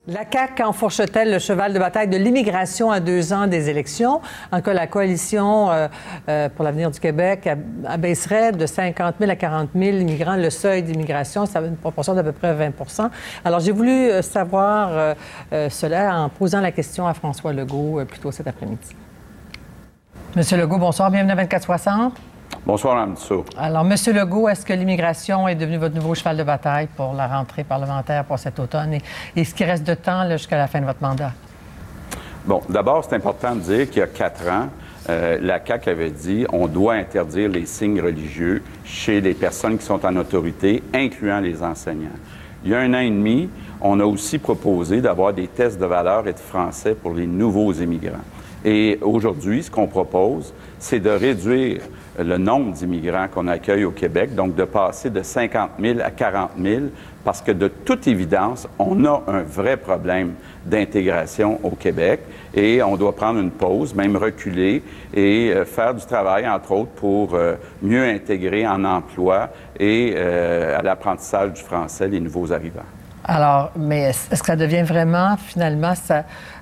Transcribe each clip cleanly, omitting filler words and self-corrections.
La CAQ enfourche-t-elle le cheval de bataille de l'immigration à 2 ans des élections? En cas, la Coalition pour l'avenir du Québec abaisserait de 50 000 à 40 000 immigrants le seuil d'immigration. Ça a une proportion d'à peu près 20 %. Alors, j'ai voulu savoir cela en posant la question à François Legault plus tôt cet après-midi. Monsieur Legault, bonsoir. Bienvenue à 24/60. Bonsoir, Mme Dussault. Alors, Monsieur Legault, est-ce que l'immigration est devenue votre nouveau cheval de bataille pour la rentrée parlementaire pour cet automne et ce qui reste de temps là, jusqu'à la fin de votre mandat? Bon, d'abord, c'est important de dire qu'il y a 4 ans, la CAQ avait dit on doit interdire les signes religieux chez les personnes qui sont en autorité, incluant les enseignants. Il y a 1 an et demi, on a aussi proposé d'avoir des tests de valeur et de français pour les nouveaux immigrants. Et aujourd'hui, ce qu'on propose, c'est de réduire le nombre d'immigrants qu'on accueille au Québec, donc de passer de 50 000 à 40 000, parce que de toute évidence, on a un vrai problème d'intégration au Québec et on doit prendre une pause, même reculer et faire du travail, entre autres, pour mieux intégrer en emploi et à l'apprentissage du français les nouveaux arrivants. Alors, mais est-ce que ça devient vraiment, finalement,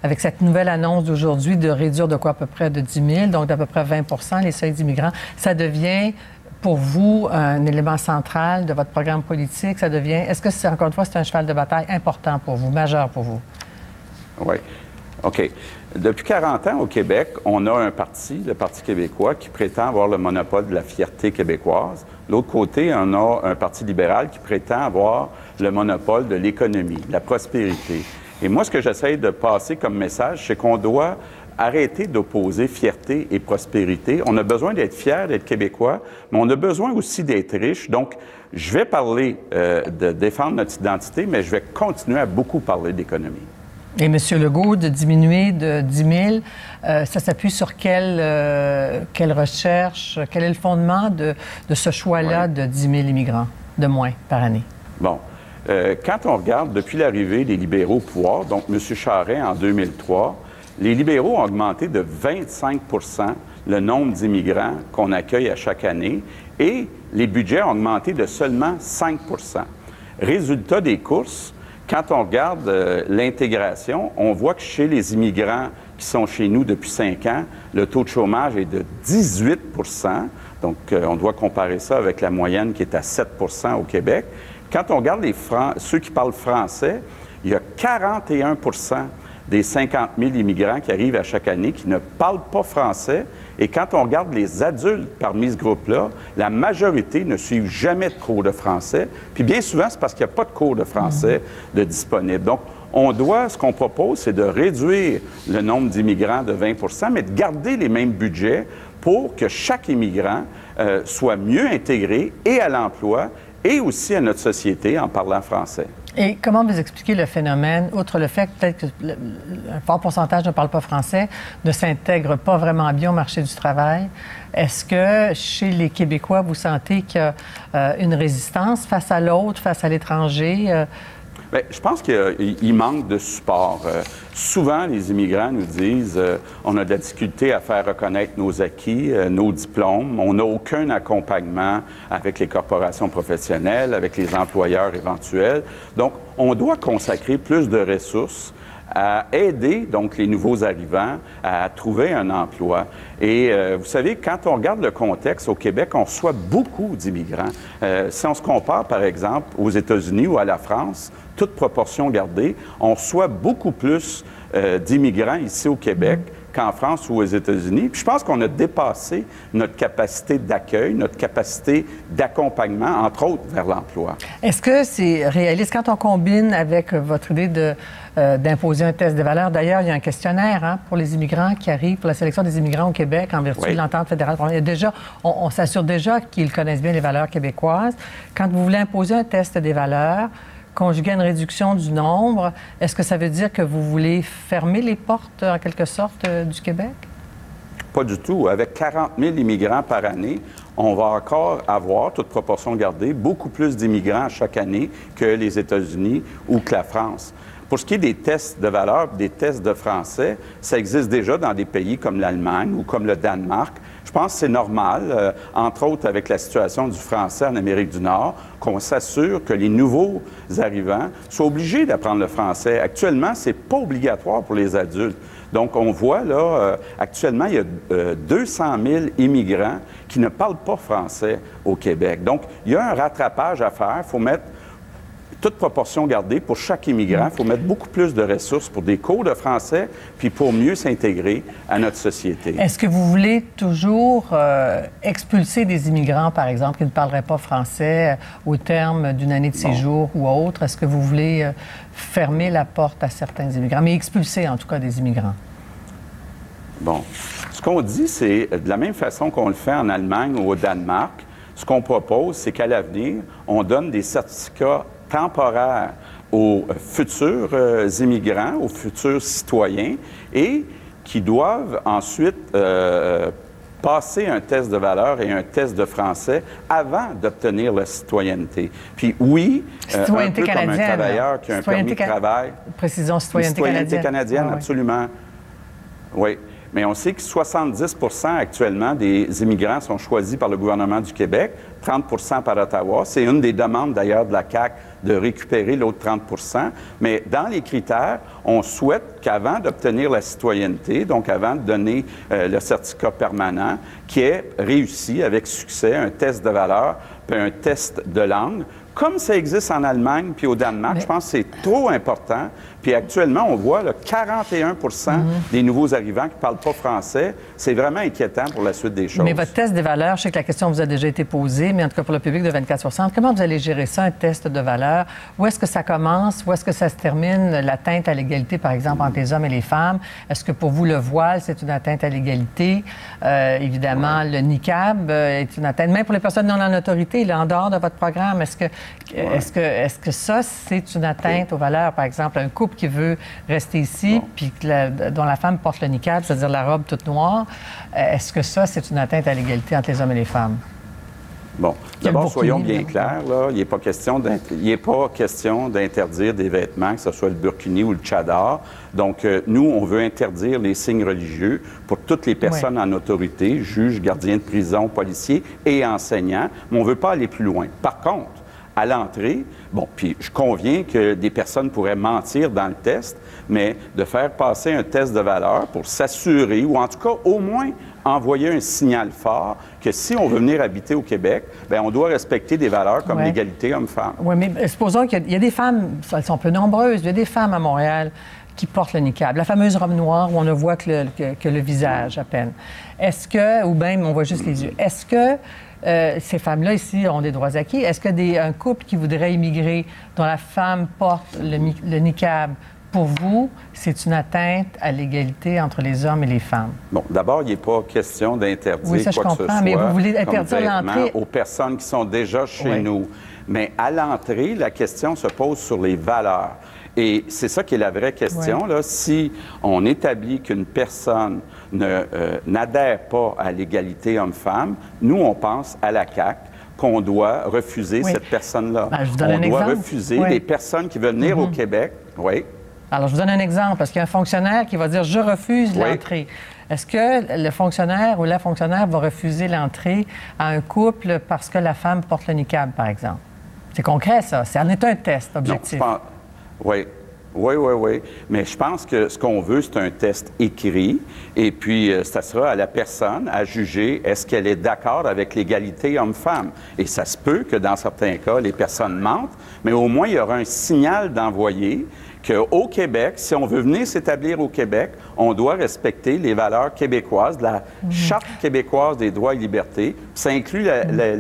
avec cette nouvelle annonce d'aujourd'hui de réduire de quoi à peu près de 10 000, donc d'à peu près 20 % les seuils d'immigrants, ça devient pour vous un élément central de votre programme politique? Ça devient, est-ce que, encore une fois, c'est un cheval de bataille important pour vous, majeur pour vous? Oui. OK. Depuis 40 ans au Québec, on a un parti, le Parti québécois, qui prétend avoir le monopole de la fierté québécoise. De l'autre côté, on a un Parti libéral qui prétend avoir le monopole de l'économie, de la prospérité. Et moi, ce que j'essaie de passer comme message, c'est qu'on doit arrêter d'opposer fierté et prospérité. On a besoin d'être fiers, d'être québécois, mais on a besoin aussi d'être riches. Donc, je vais parler de défendre notre identité, mais je vais continuer à beaucoup parler d'économie. Et M. Legault, de diminuer de 10 000, ça s'appuie sur quelle recherche, quel est le fondement de ce choix-là de 10 000 immigrants de moins par année? Bon. Quand on regarde depuis l'arrivée des libéraux au pouvoir, donc M. Charest en 2003, les libéraux ont augmenté de 25 % le nombre d'immigrants qu'on accueille à chaque année et les budgets ont augmenté de seulement 5 %. Résultat des courses, quand on regarde l'intégration, on voit que chez les immigrants qui sont chez nous depuis 5 ans, le taux de chômage est de 18 %. Donc, on doit comparer ça avec la moyenne qui est à 7 % au Québec. Quand on regarde ceux qui parlent français, il y a 41 % des 50 000 immigrants qui arrivent à chaque année qui ne parlent pas français. Et quand on regarde les adultes parmi ce groupe-là, la majorité ne suivent jamais de cours de français. Puis bien souvent, c'est parce qu'il n'y a pas de cours de français de disponible. Donc, ce qu'on propose, c'est de réduire le nombre d'immigrants de 20 %, mais de garder les mêmes budgets pour que chaque immigrant soit mieux intégré et à l'emploi et aussi à notre société en parlant français. Et comment vous expliquez le phénomène, outre le fait que peut-être qu'un fort pourcentage ne parle pas français, ne s'intègre pas vraiment bien au marché du travail? Est-ce que chez les Québécois, vous sentez qu'il y a une résistance face à l'autre, face à l'étranger? Bien, je pense qu'il manque de support. Souvent, les immigrants nous disent on a de la difficulté à faire reconnaître nos acquis, nos diplômes. On n'a aucun accompagnement avec les corporations professionnelles, avec les employeurs éventuels. Donc, on doit consacrer plus de ressources à aider donc les nouveaux arrivants à trouver un emploi. Et vous savez, quand on regarde le contexte au Québec, on reçoit beaucoup d'immigrants. Si on se compare, par exemple, aux États-Unis ou à la France, toute proportion gardée, on reçoit beaucoup plus d'immigrants ici au Québec qu'en France ou aux États-Unis. Puis je pense qu'on a dépassé notre capacité d'accueil, notre capacité d'accompagnement, entre autres, vers l'emploi. Est-ce que c'est réaliste quand on combine avec votre idée d'imposer un test de valeur? D'ailleurs, il y a un questionnaire pour les immigrants qui arrivent, pour la sélection des immigrants au Québec en vertu de l'entente fédérale. On s'assure déjà qu'ils connaissent bien les valeurs québécoises. Quand vous voulez imposer un test des valeurs, conjugué à une réduction du nombre, est-ce que ça veut dire que vous voulez fermer les portes, en quelque sorte, du Québec? Pas du tout. Avec 40 000 immigrants par année, on va encore avoir, toute proportion gardée, beaucoup plus d'immigrants chaque année que les États-Unis ou que la France. Pour ce qui est des tests de valeur, des tests de français, ça existe déjà dans des pays comme l'Allemagne ou comme le Danemark. Je pense que c'est normal, entre autres avec la situation du français en Amérique du Nord, qu'on s'assure que les nouveaux arrivants soient obligés d'apprendre le français. Actuellement, c'est pas obligatoire pour les adultes. Donc, on voit là, actuellement, il y a 200 000 immigrants qui ne parlent pas français au Québec. Donc, il y a un rattrapage à faire. Il faut mettre toute proportion gardée pour chaque immigrant. Il faut mettre beaucoup plus de ressources pour des cours de français, puis pour mieux s'intégrer à notre société. Est-ce que vous voulez toujours expulser des immigrants, par exemple, qui ne parleraient pas français au terme d'une année de séjour ou autre? Est-ce que vous voulez fermer la porte à certains immigrants, mais expulser en tout cas des immigrants? Bon. Ce qu'on dit, c'est de la même façon qu'on le fait en Allemagne ou au Danemark, ce qu'on propose, c'est qu'à l'avenir, on donne des certificats temporaire aux futurs immigrants, aux futurs citoyens, et qui doivent ensuite passer un test de valeur et un test de français avant d'obtenir la citoyenneté. Puis oui, un peu comme un travailleur qui a un permis de travail. Précisons citoyenneté canadienne. Citoyenneté canadienne, absolument. Oui. Mais on sait que 70 actuellement des immigrants sont choisis par le gouvernement du Québec, 30 par Ottawa. C'est une des demandes d'ailleurs de la CAQ de récupérer l'autre 30 Mais dans les critères, on souhaite qu'avant d'obtenir la citoyenneté, donc avant de donner le certificat permanent, qui ait réussi avec succès un test de valeur puis un test de langue. Comme ça existe en Allemagne puis au Danemark, je pense que c'est trop important. Puis actuellement, on voit là, 41 des nouveaux arrivants qui ne parlent pas français. C'est vraiment inquiétant pour la suite des choses. Mais votre test des valeurs, je sais que la question vous a déjà été posée, mais en tout cas pour le public de 24/60, comment vous allez gérer ça, un test de valeurs? Où est-ce que ça commence? Où est-ce que ça se termine? L'atteinte à l'égalité, par exemple, entre les hommes et les femmes. Est-ce que pour vous, le voile, c'est une atteinte à l'égalité? Évidemment, le niqab est une atteinte, même pour les personnes non en autorité, là, en dehors de votre programme. Est-ce que ça, c'est une atteinte aux valeurs? Par exemple, un couple qui veut rester ici, puis dont la femme porte le niqab, c'est-à-dire la robe toute noire, est-ce que ça, c'est une atteinte à l'égalité entre les hommes et les femmes? Bon, d'abord, soyons bien clairs, là, il n'est pas question d'interdire des vêtements, que ce soit le burkini ou le tchadar. Donc, nous, on veut interdire les signes religieux pour toutes les personnes en autorité, juges, gardiens de prison, policiers et enseignants, mais on ne veut pas aller plus loin. Par contre, à l'entrée, bon, puis je conviens que des personnes pourraient mentir dans le test, mais de faire passer un test de valeur pour s'assurer, ou en tout cas au moins envoyer un signal fort que si on veut venir habiter au Québec, bien, on doit respecter des valeurs comme l'égalité homme-femme. Oui, mais supposons qu'il y a des femmes, elles sont peu nombreuses, il y a des femmes à Montréal qui portent le niqab, la fameuse robe noire où on ne voit que le visage à peine. Est-ce que, ou bien on voit juste les yeux, est-ce que ces femmes-là, ici, ont des droits acquis? Est-ce qu'un couple qui voudrait immigrer, dont la femme porte le niqab, pour vous, c'est une atteinte à l'égalité entre les hommes et les femmes? Bon, d'abord, il n'est pas question d'interdire quoi que ce soit, mais vous voulez interdire l'entrée aux personnes qui sont déjà chez nous. Mais à l'entrée, la question se pose sur les valeurs. Et c'est ça qui est la vraie question. Là. Si on établit qu'une personne n'adhère pas à l'égalité homme-femme, nous, on pense à la CAQ qu'on doit refuser cette personne-là. Ben, je vous donne un exemple. On doit refuser les personnes qui veulent venir au Québec. Oui. Alors, je vous donne un exemple, parce qu'il y a un fonctionnaire qui va dire « je refuse l'entrée ». Est-ce que le fonctionnaire ou la fonctionnaire va refuser l'entrée à un couple parce que la femme porte le niqab, par exemple? C'est concret, ça. Ça en est un test objectif. Non, oui. Mais je pense que ce qu'on veut, c'est un test écrit. Et puis, ça sera à la personne à juger est-ce qu'elle est d'accord avec l'égalité homme-femme. Et ça se peut que dans certains cas, les personnes mentent, mais au moins, il y aura un signal d'envoyer qu'au Québec, si on veut venir s'établir au Québec, on doit respecter les valeurs québécoises, la Charte québécoise des droits et libertés. Ça inclut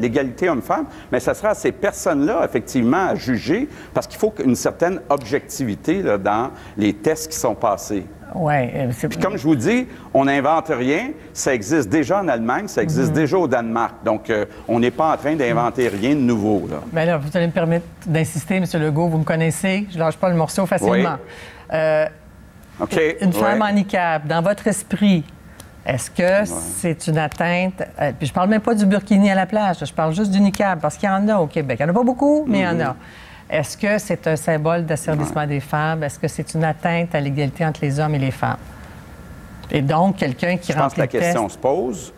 l'égalité homme-femme, mais ça sera à ces personnes-là, effectivement, à juger, parce qu'il faut une certaine objectivité là, dans les tests qui sont passés. Oui. Puis comme je vous dis, on n'invente rien. Ça existe déjà en Allemagne, ça existe déjà au Danemark. Donc, on n'est pas en train d'inventer rien de nouveau. Là. Bien là, vous allez me permettre d'insister, M. Legault, vous me connaissez, je ne lâche pas le morceau facilement. Une femme en niqab, dans votre esprit, est-ce que c'est une atteinte... puis je parle même pas du burkini à la plage, je parle juste du niqab, parce qu'il y en a au Québec. Il n'y en a pas beaucoup, mais il y en a. Est-ce que c'est un symbole d'asservissement des femmes? Est-ce que c'est une atteinte à l'égalité entre les hommes et les femmes? Et donc, quelqu'un qui remplit le test... Je pense que la question se pose.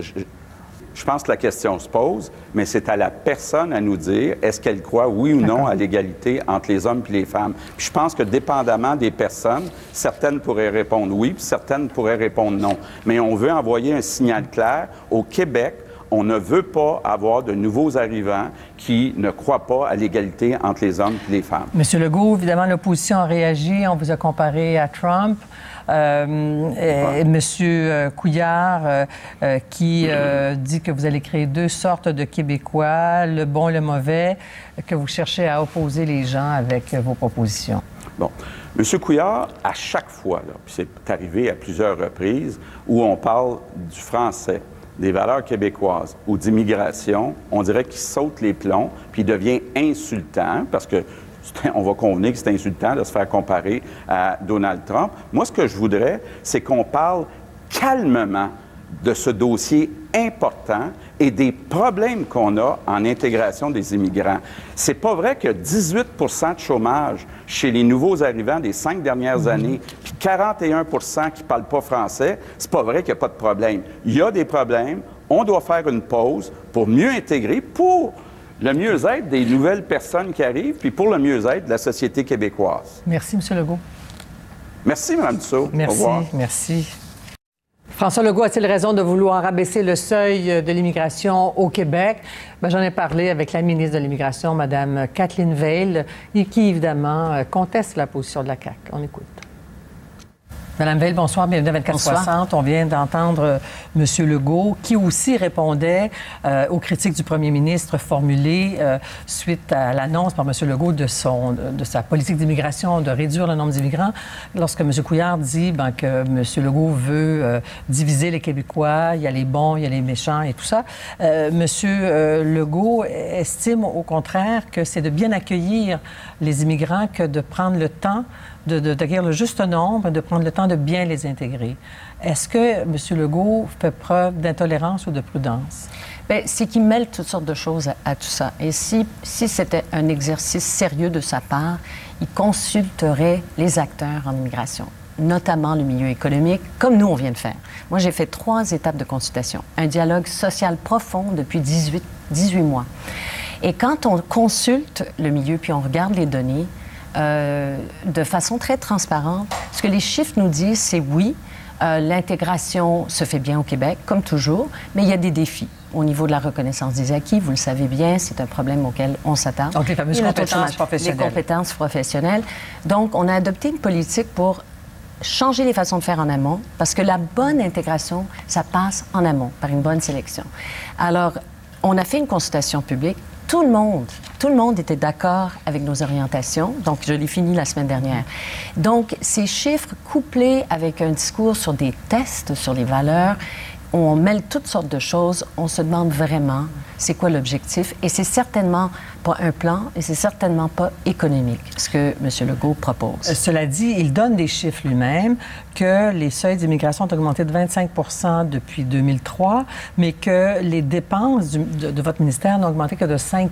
Je pense que la question se pose, mais c'est à la personne à nous dire est-ce qu'elle croit, oui ou non, à l'égalité entre les hommes et les femmes. Puis je pense que dépendamment des personnes, certaines pourraient répondre oui, puis certaines pourraient répondre non. Mais on veut envoyer un signal clair. Au Québec, on ne veut pas avoir de nouveaux arrivants qui ne croient pas à l'égalité entre les hommes et les femmes. Monsieur Legault, évidemment, l'opposition a réagi. On vous a comparé à Trump. Monsieur Couillard qui dit que vous allez créer deux sortes de Québécois, le bon et le mauvais, que vous cherchez à opposer les gens avec vos propositions. Bon. Monsieur Couillard, à chaque fois, puis c'est arrivé à plusieurs reprises, où on parle du français, des valeurs québécoises ou d'immigration, on dirait qu'il saute les plombs, puis il devient insultant, parce que on va convenir que c'est insultant de se faire comparer à Donald Trump. Moi, ce que je voudrais, c'est qu'on parle calmement de ce dossier important et des problèmes qu'on a en intégration des immigrants. C'est pas vrai que 18 de chômage chez les nouveaux arrivants des 5 dernières années, puis 41 qui parlent pas français, c'est pas vrai qu'il n'y a pas de problème. Il y a des problèmes, on doit faire une pause pour mieux intégrer, pour le mieux-être des nouvelles personnes qui arrivent, puis pour le mieux-être de la société québécoise. Merci, M. Legault. Merci, Mme Dussault. Merci, au revoir. Merci. François Legault a-t-il raison de vouloir abaisser le seuil de l'immigration au Québec? Bien, j'en ai parlé avec la ministre de l'Immigration, Mme Kathleen Veil, qui, évidemment, conteste la position de la CAQ. On écoute. Madame Veil, bonsoir, bienvenue à 24/60. On vient d'entendre M. Legault, qui aussi répondait aux critiques du premier ministre formulées suite à l'annonce par M. Legault de sa politique d'immigration, de réduire le nombre d'immigrants. Lorsque M. Couillard dit que M. Legault veut diviser les Québécois, il y a les bons, il y a les méchants et tout ça, M. Legault estime au contraire que c'est de bien accueillir les immigrants que de prendre le temps d'acquérir le juste nombre, de prendre le temps de bien les intégrer. Est-ce que M. Legault fait preuve d'intolérance ou de prudence? Bien, c'est qu'il mêle toutes sortes de choses à tout ça. Et si c'était un exercice sérieux de sa part, il consulterait les acteurs en immigration, notamment le milieu économique, comme nous, on vient de faire. Moi, j'ai fait 3 étapes de consultation. Un dialogue social profond depuis 18 mois. Et quand on consulte le milieu, puis on regarde les données, de façon très transparente, ce que les chiffres nous disent, c'est oui, l'intégration se fait bien au Québec, comme toujours, mais il y a des défis. Au niveau de la reconnaissance des acquis, vous le savez bien, c'est un problème auquel on s'attarde. Donc, les fameuses compétences professionnelles. Les compétences professionnelles. Donc, on a adopté une politique pour changer les façons de faire en amont, parce que la bonne intégration, ça passe en amont, par une bonne sélection. Alors, on a fait une consultation publique. Tout le monde était d'accord avec nos orientations. Donc, je l'ai fini la semaine dernière. Donc, ces chiffres couplés avec un discours sur des tests, sur les valeurs, où on mêle toutes sortes de choses, on se demande vraiment c'est quoi l'objectif. Et c'est certainement pas un plan et c'est certainement pas économique, ce que M. Legault propose. Cela dit, il donne des chiffres lui-même, que les seuils d'immigration ont augmenté de 25 depuis 2003, mais que les dépenses de votre ministère n'ont augmenté que de 5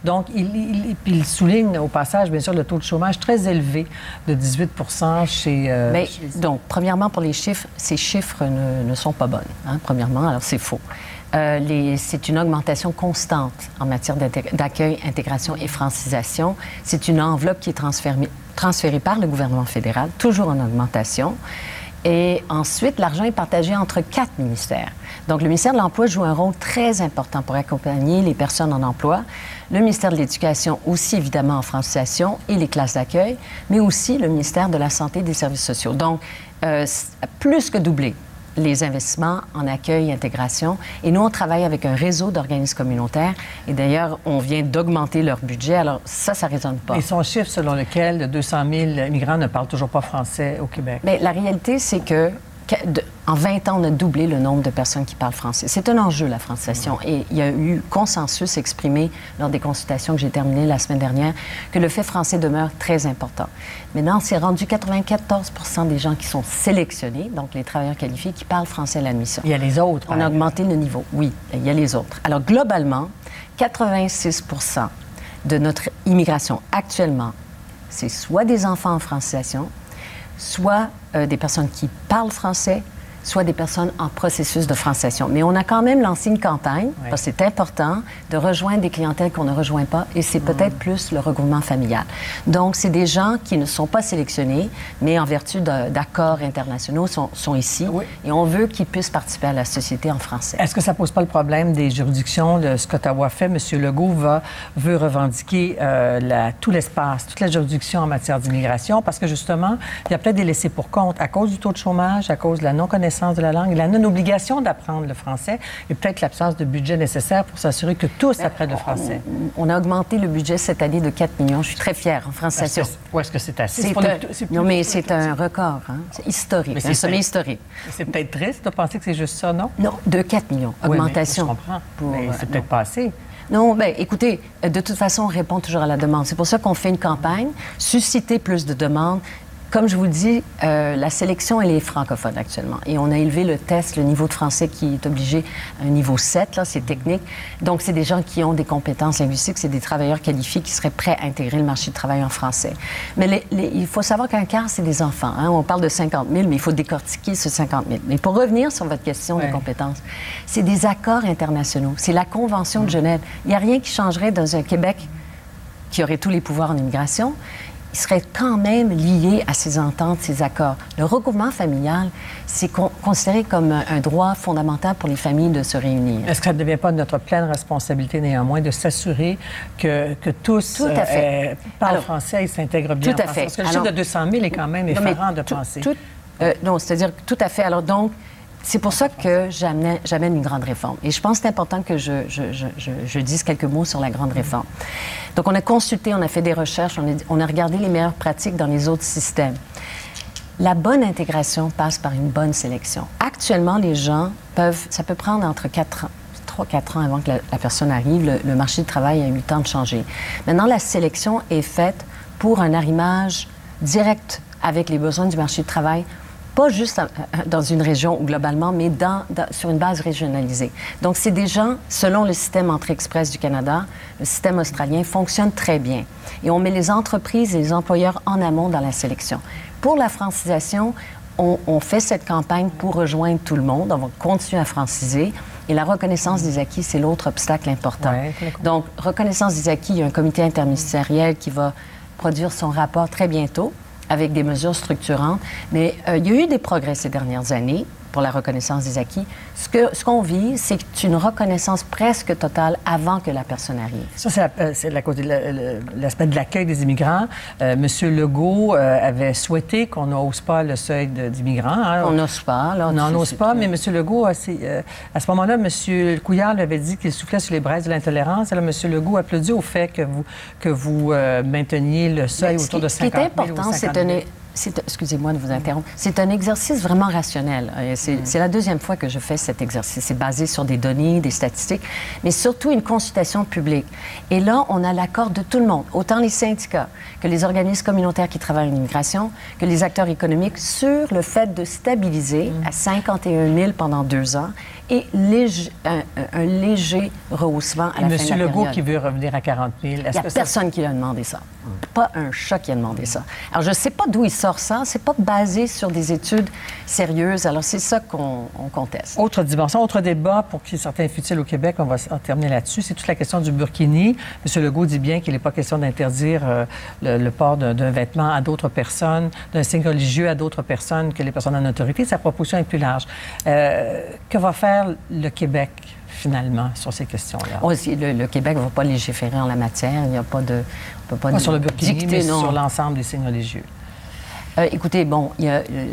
Donc, il souligne au passage, bien sûr, le taux de chômage très élevé de 18 chez... Donc, premièrement, pour les chiffres, ces chiffres ne sont pas bonnes, hein, premièrement, alors c'est faux. C'est une augmentation constante en matière d'accueil, intégration et francisation. C'est une enveloppe qui est transférée par le gouvernement fédéral, toujours en augmentation. Et ensuite, l'argent est partagé entre 4 ministères. Donc, le ministère de l'Emploi joue un rôle très important pour accompagner les personnes en emploi. Le ministère de l'Éducation aussi, évidemment, en francisation et les classes d'accueil, mais aussi le ministère de la Santé et des Services sociaux. Donc, plus que doublé les investissements en accueil et intégration. Et nous, on travaille avec un réseau d'organismes communautaires. Et d'ailleurs, on vient d'augmenter leur budget. Alors ça ne résonne pas. Et son chiffre selon lequel 200 000 immigrants ne parlent toujours pas français au Québec? Bien, la réalité, c'est que en 20 ans, on a doublé le nombre de personnes qui parlent français. C'est un enjeu, la francisation. Et il y a eu consensus exprimé lors des consultations que j'ai terminées la semaine dernière que le fait français demeure très important. Maintenant, c'est rendu 94 des gens qui sont sélectionnés, donc les travailleurs qualifiés, qui parlent français à l'admission. Il y a les autres. On a augmenté le niveau. Oui, il y a les autres. Alors, globalement, 86 de notre immigration actuellement, c'est soit des enfants en francisation, soit des personnes qui parlent français, soit des personnes en processus de francisation. Mais on a quand même lancé une campagne, parce que c'est important, de rejoindre des clientèles qu'on ne rejoint pas, et c'est peut-être plus le regroupement familial. Donc, c'est des gens qui ne sont pas sélectionnés, mais en vertu d'accords internationaux, sont ici, et on veut qu'ils puissent participer à la société en français. Est-ce que ça ne pose pas le problème des juridictions de ce qu'Ottawa fait? M. Legault veut revendiquer tout l'espace, toute la juridiction en matière d'immigration, parce que justement, il y a peut-être des laissés pour compte à cause du taux de chômage, à cause de la non-connaissance de la langue, la non-obligation d'apprendre le français et peut-être l'absence de budget nécessaire pour s'assurer que tous apprennent le français. On a augmenté le budget cette année de 4 millions. Je suis très fière en francisation. Est-ce que c'est assez? Non, mais c'est un record. Hein? C'est historique. C'est un sommet historique. C'est peut-être triste de penser que c'est juste ça, non? Non, de 4 millions. Augmentation. Oui, je comprends. Mais c'est peut-être pas assez. Non, bien, écoutez, de toute façon, on répond toujours à la demande. C'est pour ça qu'on fait une campagne, susciter plus de demandes. Comme je vous le dis, la sélection, elle est francophone actuellement. Et on a élevé le test, le niveau de français qui est obligé à un niveau 7, là, c'est technique. Donc, c'est des gens qui ont des compétences linguistiques, c'est des travailleurs qualifiés qui seraient prêts à intégrer le marché du travail en français. Mais il faut savoir qu'un quart, c'est des enfants. Hein? On parle de 50 000, mais il faut décortiquer ce 50 000. Mais pour revenir sur votre question de compétences, c'est des accords internationaux. C'est la Convention de Genève. Il n'y a rien qui changerait dans un Québec qui aurait tous les pouvoirs en immigration. Il serait quand même lié à ces ententes, ces accords. Le regroupement familial, c'est considéré comme un droit fondamental pour les familles de se réunir. Est-ce que ça ne devient pas de notre pleine responsabilité, néanmoins, de s'assurer que tous parlent français et s'intègrent bien en français? Parce que le chiffre de 200 000 est quand même effarant de penser. Non, c'est-à-dire tout à fait. Alors donc, c'est pour ça que j'amène une grande réforme. Et je pense que c'est important que je dise quelques mots sur la grande réforme. Donc, on a consulté, on a fait des recherches, on a regardé les meilleures pratiques dans les autres systèmes. La bonne intégration passe par une bonne sélection. Actuellement, les gens ça peut prendre entre 3-4 ans avant que la personne arrive. Le marché du travail a 8 ans de changer. Maintenant, la sélection est faite pour un arrimage direct avec les besoins du marché du travail, pas juste dans une région ou globalement, mais sur une base régionalisée. Donc, c'est des gens, selon le système Entrée Express du Canada, le système australien fonctionne très bien. Et on met les entreprises et les employeurs en amont dans la sélection. Pour la francisation, on fait cette campagne pour rejoindre tout le monde. On va continuer à franciser. Et la reconnaissance des acquis, c'est l'autre obstacle important. Donc, reconnaissance des acquis, il y a un comité interministériel qui va produire son rapport très bientôt, avec des mesures structurantes. Mais il y a eu des progrès ces dernières années pour la reconnaissance des acquis. Ce qu'on vit, c'est une reconnaissance presque totale avant que la personne arrive. Ça, c'est l'aspect de l'accueil des immigrants. Monsieur Legault avait souhaité qu'on n'ose pas le seuil d'immigrants. Hein. On n'ose pas. On n'en ose pas, mais Monsieur Legault, à ce moment-là, Monsieur Couillard lui avait dit qu'il soufflait sur les braises de l'intolérance. Alors, Monsieur Legault applaudit au fait que vous mainteniez le seuil autour de 50 000 ou 50 000. Excusez-moi de vous interrompre. C'est un exercice vraiment rationnel. C'est la deuxième fois que je fais cet exercice. C'est basé sur des données, des statistiques, mais surtout une consultation publique. Et là, on a l'accord de tout le monde, autant les syndicats que les organismes communautaires qui travaillent en immigration, que les acteurs économiques, sur le fait de stabiliser à 51 000 pendant 2 ans et un léger rehaussement à la fin de la période. M. Legault qui veut revenir à 40 000. Il n'y a personne qui lui a demandé ça. Pas un chat qui a demandé ça. Alors, je ne sais pas d'où il sort ça. C'est pas basé sur des études sérieuses. Alors, c'est ça qu'on conteste. Autre dimension, autre débat pour qui certains futiles au Québec, on va en terminer là-dessus, c'est toute la question du burkini. M. Legault dit bien qu'il n'est pas question d'interdire le port d'un vêtement à d'autres personnes, d'un signe religieux à d'autres personnes que les personnes en autorité. Sa proposition est plus large. Que va faire le Québec, finalement, sur ces questions-là? Le Québec ne va pas légiférer en la matière. Il n'y a pas de... On peut pas sur le burkini, mais sur l'ensemble des signes religieux. Écoutez, bon,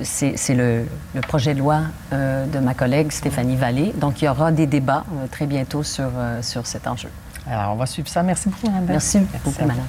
c'est le projet de loi de ma collègue Stéphanie Vallée. Donc, il y aura des débats très bientôt sur cet enjeu. Alors, on va suivre ça. Merci beaucoup, Mme. Merci beaucoup, Madame.